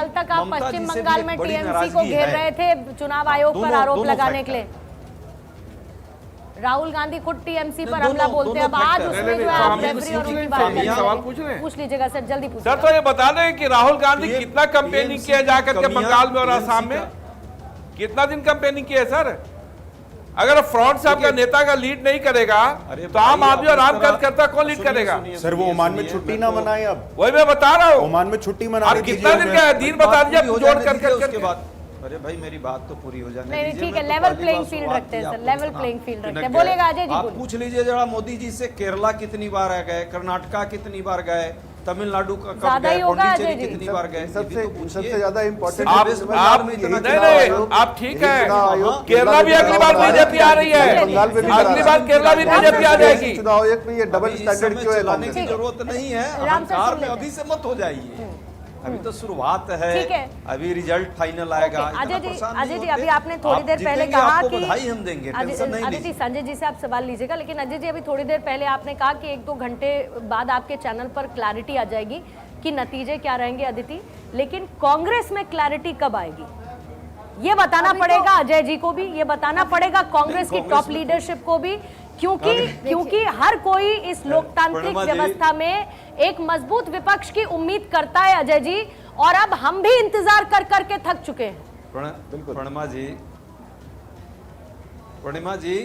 कल तक आप पश्चिम बंगाल में टीएमसी को घेर रहे थे चुनाव आयोग पर आरोप लगाने के लिए। राहुल गांधी खुद टीएमसी पर हमला बोलते हैं। अब आज उसमें जो है आप रेफरी और उनकी बात पूछ लीजिएगा सर, जल्दी पूछिए सर। तो ये बता दें कि राहुल गांधी कितना कैंपेनिंग किया जाकर के बंगाल में और असम में, कितना दिन कैंपेनिंग किया है सर? अगर फ्रंट से आपका नेता का लीड नहीं करेगा तो आम आदमी और आम कार्यकर्ता कौन लीड करेगा? सर वो ओमान में छुट्टी ना मनाए, अब वही मैं बता रहा हूँ, ओमान में छुट्टी मना और कितना दिन का है दिन बता दीजिए जोड़ कर। अरे भाई मेरी बात तो पूरी हो जाने नहीं ठीक है, लेवल प्लेइंग फील्ड रखते हैं सर, लेवल प्लेइंग फील्ड रखते हैं। बोलेगा अजय जी, आप पूछ लीजिए जरा मोदी जी से, केरला कितनी बार गए, कर्नाटका कितनी बार गए, तमिलनाडु का कब गए, पौंडीचेरी कितनी बार गए? सबसे ज्यादा इम्पोर्टेंट आप ठीक है, केरला भी अगली बार बीजेपी आ रही है, अगली बार केरला भी बीजेपी आ जाएगी। चुनाव आयोग में ये डबल स्टैंडर्ड क्यों है? लाने की जरूरत नहीं है, अहंकार में अभी से मत हो जाइए, अभी तो शुरुआत है, अभी रिजल्ट फाइनल आएगा। अजय जी अभी आपने थोड़ी देर पहले कहा कि बधाई हम देंगे, टेंशन नहीं लीजिए। संजय जी से आप सवाल लीजिएगा, लेकिन अजय जी अभी थोड़ी देर पहले आपने कहा कि 1-2 घंटे बाद आपके चैनल पर क्लैरिटी आ जाएगी कि नतीजे क्या रहेंगे अदिति, लेकिन कांग्रेस में क्लैरिटी कब आएगी ये बताना पड़ेगा अजय जी को भी, ये बताना पड़ेगा कांग्रेस की टॉप लीडरशिप को भी, क्योंकि हर कोई इस लोकतांत्रिक व्यवस्था में एक मजबूत विपक्ष की उम्मीद करता है अजय जी, और अब हम भी इंतजार कर करके थक चुके हैं। पूर्णिमा जी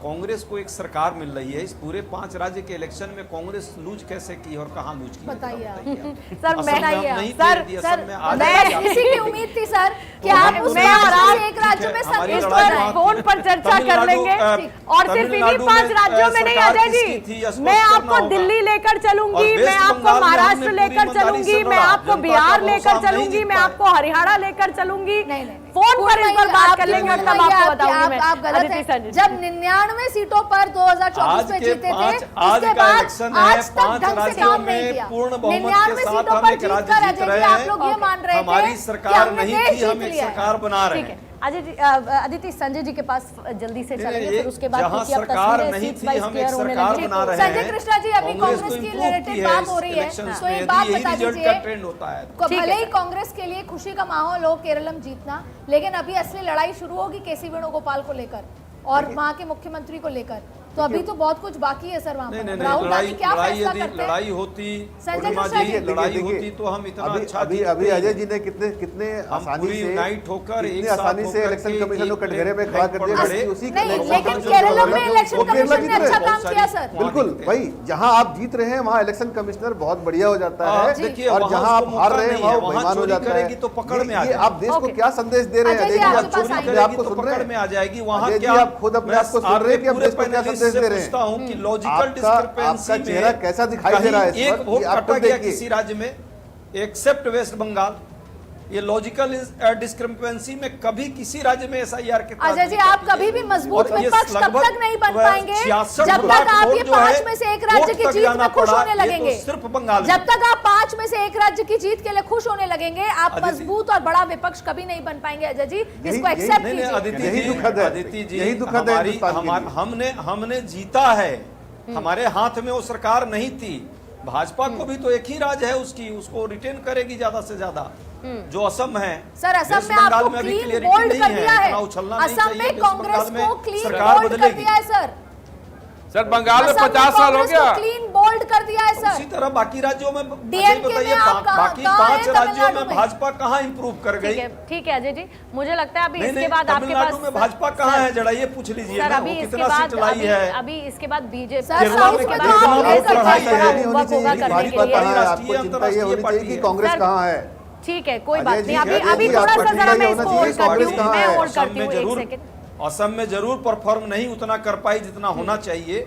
कांग्रेस को एक सरकार मिल रही है, इस पूरे 5 राज्य के इलेक्शन में कांग्रेस लूज कैसे की और कहां लूज की बताइए सर। मैं इसी की उम्मीद थी सर कि आप एक राज्य में फोन पर चर्चा कर लेंगे, और सिर्फ इन्हीं 5 राज्यों में नहीं अजय जी, मैं आपको दिल्ली लेकर चलूंगी, मैं आपको महाराष्ट्र लेकर चलूंगी, मैं आपको बिहार लेकर चलूंगी, मैं आपको हरियाणा लेकर चलूंगी, फोन पर इस पर बात कर लेंगे और तब आपको बताऊंगी मैं। आप गलत हैं। जब 99 सीटों पर 2024 में जीते थे, उसके बाद आज तक ढंग से काम नहीं किया। 99 सीटों पर जीतकर अजय जी आप लोग ये मान रहे थे हमारी सरकार नहीं थी, हम एक सरकार बना रहे हैं। अजय जी, अदिति संजय जी के पास जल्दी से चलेंगे, फिर उसके बाद जहां सरकार नहीं थी हम एक सरकार बना रहे हैं। संजय कृष्णा जी, अभी कांग्रेस की रिलेटेड बात हो रही है, तो एक बात बता दीजिए, ट्रेंड होता है भले ही कांग्रेस के लिए खुशी का माहौल हो केरलम जीतना, लेकिन अभी असली लड़ाई शुरू होगी केसी वेणुगोपाल को लेकर और वहाँ के मुख्यमंत्री को लेकर, तो अभी तो बहुत कुछ बाकी है सर वहाँ पर। राहुल गांधी क्या फैसला करते हैं? लड़ाई होती संजय कृष्णा जी, लड़ाई होती तो हम इतना अच्छा अभी अजय जी ने कितने आसानी से नाइट होकर इलेक्शन कमीशन को कटघरे में खड़ा कर दिया। लेकिन केरल में इलेक्शन कमीशन ने अच्छा काम किया सर। बिल्कुल भाई, जहाँ आप जीत रहे हैं वहाँ इलेक्शन कमिश्नर बहुत बढ़िया हो जाता है, और जहाँ आप हार रहे हैं वहाँ बेईमान हो जाता है। तो पकड़ में आप देश को क्या संदेश दे रहे हैं? आप पकड़ में आ जाएगी, वहाँ क्या आप खुद अपने आप को सुन रहे हैं कि हम देश को क्या संदेश दे रहे हैं? कि लॉजिकल डिस्क्रिपेंसी में चेहरा कैसा दिखाई दे रहा है? एक वोट कटा गया किसी राज्य में, एक्सेप्ट वेस्ट बंगाल, ये लॉजिकल डिस्क्रिपेंसी में कभी किसी राज्य में एसआईआर के अजय जी आप कभी भी मजबूत विपक्ष तब तक नहीं बन पाएंगे जब तक आप ये 5 में से एक राज्य की जीत में खुश होने लगेंगे। सिर्फ बंगाल जब तक आप 5 में से एक राज्य की जीत के लिए खुश होने लगेंगे, आप मजबूत और बड़ा विपक्ष कभी नहीं बन पाएंगे अजय जी, इसको एक्सेप्ट कीजिए। अदिति जी, हमने जीता है, हमारे हाथ में वो सरकार नहीं थी। भाजपा को भी तो एक ही राज है उसकी, उसको रिटेन करेगी ज्यादा से ज्यादा। जो असम है सर, असम में आपको क्लीन बोल्ड कर दिया है, असम में कांग्रेस को क्लीन बोल्ड कर दिया है सर। सर बंगाल में 50 साल हो गया, क्लीन बोल्ड कर दिया है सर। उसी तरह बाकी राज्यों में बताइए, बाकी 5 राज्यों में भाजपा कहाँ इंप्रूव कर गई? ठीक है अजय जी, मुझे लगता है अभी इसके बाद आपके पास में भाजपा कहाँ है जरा ये पूछ लीजिए ना, वो कितना सीट लाई है? अभी इसके बाद बीजेपी कांग्रेस कहाँ है? ठीक है, कोई बात नहीं, अभी थोड़ा सा जरा मैं इसको होल्ड करती हूँ, मैं होल्ड करती हूँ एक सेकंड। असम में जरूर परफॉर्म नहीं उतना कर पाई जितना होना चाहिए।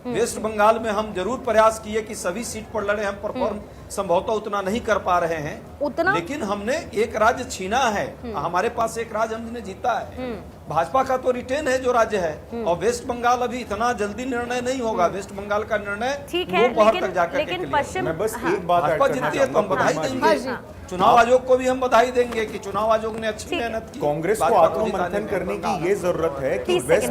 वेस्ट बंगाल में हम जरूर प्रयास किए कि सभी सीट पर लड़े, हम परफॉर्म संभवतः उतना नहीं कर पा रहे हैं उतना, लेकिन हमने एक राज्य छीना है, हमारे पास एक राज्य हमने जीता है। भाजपा का तो रिटेन है जो राज्य है, और वेस्ट बंगाल अभी इतना जल्दी निर्णय नहीं होगा। वेस्ट बंगाल का निर्णय ठीक है, लेकिन पश्चिम बस एक बात भाजपा जीतती है तो हम बधाई देंगे, चुनाव आयोग को भी हम बधाई देंगे कि चुनाव आयोग ने अच्छी मेहनत की। कांग्रेस को आत्ममंथन करने की ये जरूरत है कि वेस्ट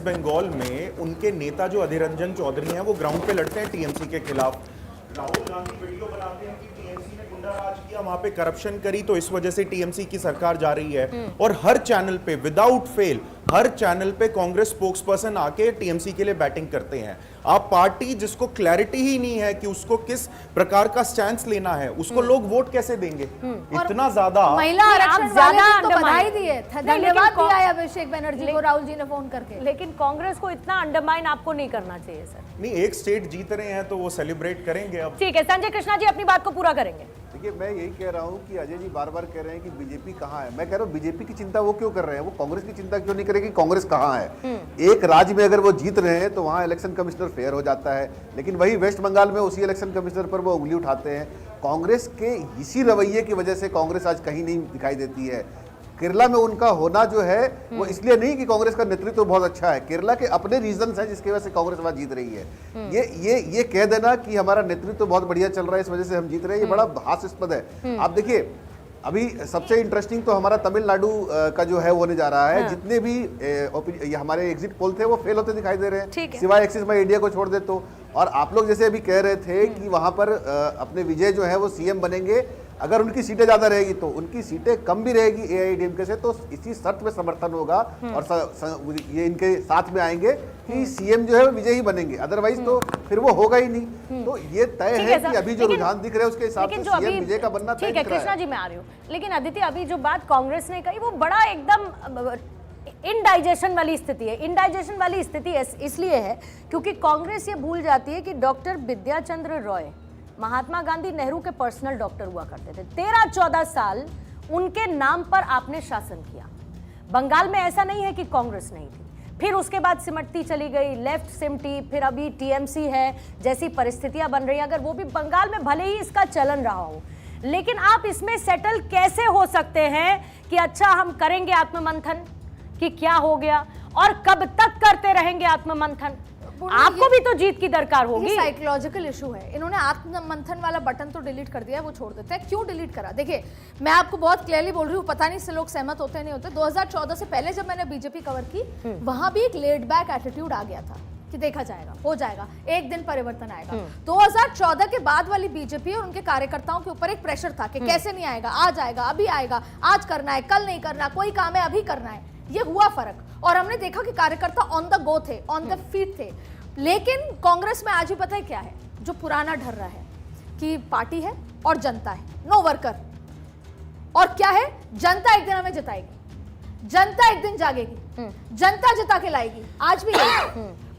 बंगाल में उनके नेता जो अधीर रंजन चौधरी हैं वो ग्राउंड पे लड़ते हैं टीएमसी के खिलाफ। राहुल गांधी वीडियो बनाते हैं कि टीएमसी ने राज किया, वहां पे करप्शन करी, तो इस वजह से टीएमसी की सरकार जा रही है। और हर चैनल पे विदाउट फेल, हर चैनल पे कांग्रेस स्पोक्स पर्सन आके टीएमसी के लिए बैटिंग करते हैं। आप पार्टी जिसको क्लैरिटी ही नहीं है कि उसको किस प्रकार का स्टैंड लेना है, उसको लोग वोट कैसे देंगे? इतना ज्यादा महिला नहीं, आरक्षण आप ज्यादा वाले दिन तो undermine- बधाई दी है, नहीं, धन्यवाद लेकिन दिया है अभिषेक बनर्जी को राहुल जी ने फोन करके। लेकिन कांग्रेस को इतना अंडरमाइन आपको नहीं करना चाहिए सर। नहीं, एक स्टेट जीत रहे हैं तो वो सेलिब्रेट करेंगे। अब ठीक है, संजय कृष्णा जी अपनी बात को पूरा करेंगे। देखिए, मैं यही कह रहा हूं कि अजय जी बार बार कह रहे हैं कि बीजेपी कहाँ है। मैं कह रहा हूं बीजेपी की चिंता वो क्यों कर रहे हैं, वो कांग्रेस की चिंता क्यों नहीं करेगी कांग्रेस कहाँ है। एक राज्य में अगर वो जीत रहे हैं तो वहां इलेक्शन कमिश्नर फेयर हो जाता है, लेकिन वही वेस्ट बंगाल में उसी इलेक्शन कमिश्नर पर वो उंगली उठाते हैं। कांग्रेस के इसी रवैये की वजह से कांग्रेस आज कहीं नहीं दिखाई देती है। केरला में उनका होना जो है वो इसलिए नहीं कि कांग्रेस का नेतृत्व तो बहुत अच्छा है, केरला के अपने रीजंस हैं जिसकी वजह से कांग्रेस वहां जीत रही है। ये कह देना कि हमारा नेतृत्व तो बहुत बढ़िया चल रहा है इस वजह से हम जीत रहे हैं, ये बड़ा हास्यास्पद है। आप देखिए, अभी सबसे इंटरेस्टिंग तो हमारा तमिलनाडु का जो है वो होने जा रहा है। जितने भी ये हमारे एग्जिट पोल थे वो फेल होते दिखाई दे रहे हैं, सिवाय एक्सिस माई इंडिया को छोड़ दे तो। और आप लोग जैसे अभी कह रहे थे कि वहां पर अपने विजय जो है वो सीएम बनेंगे, अगर उनकी सीटें ज्यादा रहेगी तो उनकी सीटें कम भी रहेगी एआईएडीएमके से, तो इसी शर्त में समर्थन होगा और ये इनके साथ में आएंगे कि सीएम जो है विजय ही बनेंगे, अदरवाइज तो फिर वो होगा ही नहीं। तो ये तय है कि अभी जो रुझान दिख रहे हैं उसके हिसाब से सीएम विजय का बनना तय ठीक है। दिख रहा कृष्णा है। जी मैं आ रही हूँ, लेकिन अदिति अभी जो बात कांग्रेस ने कही वो बड़ा एकदम इनडाइजेशन वाली स्थिति है। इनडाइजेशन वाली स्थिति इसलिए है क्योंकि कांग्रेस ये भूल जाती है कि डॉक्टर विद्याचंद्र रॉय महात्मा गांधी नेहरू के पर्सनल डॉक्टर हुआ करते थे। 13-14 साल उनके नाम पर आपने शासन किया। बंगाल में ऐसा नहीं है कि कांग्रेस नहीं थी, फिर उसके बाद सिमटती चली गई, लेफ्ट सिमटी, फिर अभी टीएमसी है, जैसी परिस्थितियां बन रही हैं। अगर वो भी बंगाल में भले ही इसका चलन रहा हो, लेकिन आप इसमें सेटल कैसे हो सकते हैं कि अच्छा हम करेंगे आत्ममंथन, कि क्या हो गया और कब तक करते रहेंगे आत्ममंथन? आपको भी तो जीत की दरकार होगी। साइकोलॉजिकल इशू है। इन्होंने आत्ममंथन वाला बटन तो डिलीट कर दिया है, वो छोड़ देते हैं। क्यों डिलीट करा? देखिए, मैं आपको बहुत क्लियरली बोल रही हूँ, पता नहीं से लोग सहमत होते नहीं होते। 2014 से पहले जब मैंने बीजेपी कवर की, वहां भी एक लेड बैक एटीट्यूड आ गया था कि देखा जाएगा, हो जाएगा, एक दिन परिवर्तन आएगा। 2014 के बाद वाली बीजेपी और उनके कार्यकर्ताओं के ऊपर एक प्रेशर था कि कैसे नहीं आएगा, आज आएगा, अभी आएगा, आज करना है, कल नहीं करना, कोई काम है अभी करना है। ये हुआ फर्क और हमने देखा कि कार्यकर्ता ऑन द गो थे, ऑन द फीट थे। लेकिन कांग्रेस में आज ही पता है क्या है, जो पुराना ढर रहा है कि पार्टी है और जनता है, नो वर्कर। और क्या है, जनता एक दिन हमें जिताएगी, जनता एक दिन जागेगी, जनता जिता के लाएगी। आज भी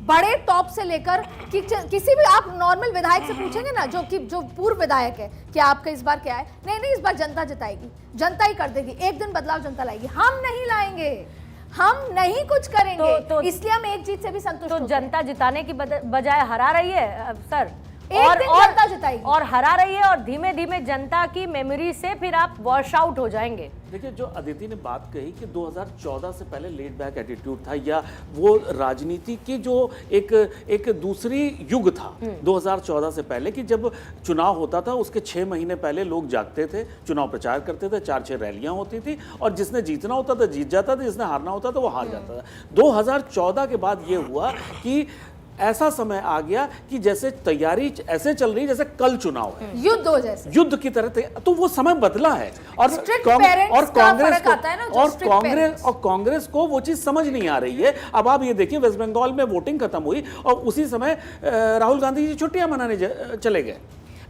बड़े टॉप से लेकर कि किसी भी आप नॉर्मल विधायक से पूछेंगे ना, जो पूर्व विधायक है कि आपका इस बार क्या है, नहीं इस बार जनता जिताएगी, जनता ही कर देगी, एक दिन बदलाव जनता लाएगी। हम नहीं लाएंगे, हम नहीं कुछ करेंगे, इसलिए हम एक जीत से भी संतुष्ट तो जनता जिताने की बजाय हरा रही है सर, एक दिन जनता जिताएगी और हरा रही है, और धीमे धीमे जनता की मेमोरी से फिर आप वॉश आउट हो जाएंगे। देखिए, जो अदिति ने बात कही कि 2014 से पहले लेड बैक एटीट्यूड था, या वो राजनीति की जो एक दूसरी युग था 2014 से पहले, कि जब चुनाव होता था उसके 6 महीने पहले लोग जागते थे, चुनाव प्रचार करते थे, 4-6 रैलियां होती थी, और जिसने जीतना होता था जीत जाता था, जिसने हारना होता था वो हार जाता था। 2014 के बाद ये हुआ कि ऐसा समय आ गया कि जैसे तैयारी ऐसे चल रही जैसे कल चुनाव है, युद्ध हो जैसे, युद्ध की तरह। तो वो समय बदला है और कांग्रेस को वो चीज समझ नहीं आ रही है। अब आप ये देखिए, वेस्ट बंगाल में वोटिंग खत्म हुई और उसी समय राहुल गांधी जी छुट्टियां मनाने चले गए।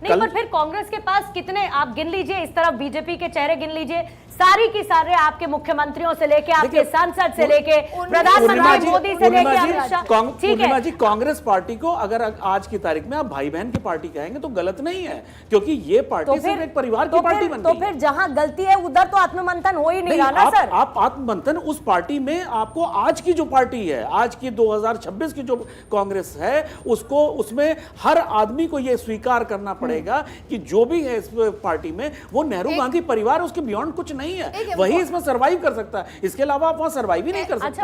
नहीं, पर फिर कांग्रेस के पास कितने, आप गिन लीजिए, इस तरफ बीजेपी के चेहरे गिन लीजिए, सारी की सारे आपके मुख्यमंत्रियों से लेके आपके सांसद से लेके प्रधानमंत्री मोदी से लेके अमित शाह। ठीक है जी, कांग्रेस पार्टी को अगर आज की तारीख में आप भाई बहन की पार्टी कहेंगे तो गलत नहीं है, क्योंकि ये पार्टी सिर्फ एक परिवार की पार्टी बन गई। तो फिर जहां गलती है उधर तो आत्ममंथन हो ही नहीं रहा ना सर। आप आत्ममंथन उस पार्टी में, आपको आज की जो पार्टी है, आज की 2026 की जो कांग्रेस है, उसको, उसमें हर आदमी को यह स्वीकार करना पड़ेगा कि जो भी है इस पार्टी में वो नेहरू गांधी परिवार, उसके बियॉन्ड कुछ नहीं है, वही इसमें सरवाइव कर सकता है, इसके अलावा आप वहां सरवाइव ही नहीं कर सकते।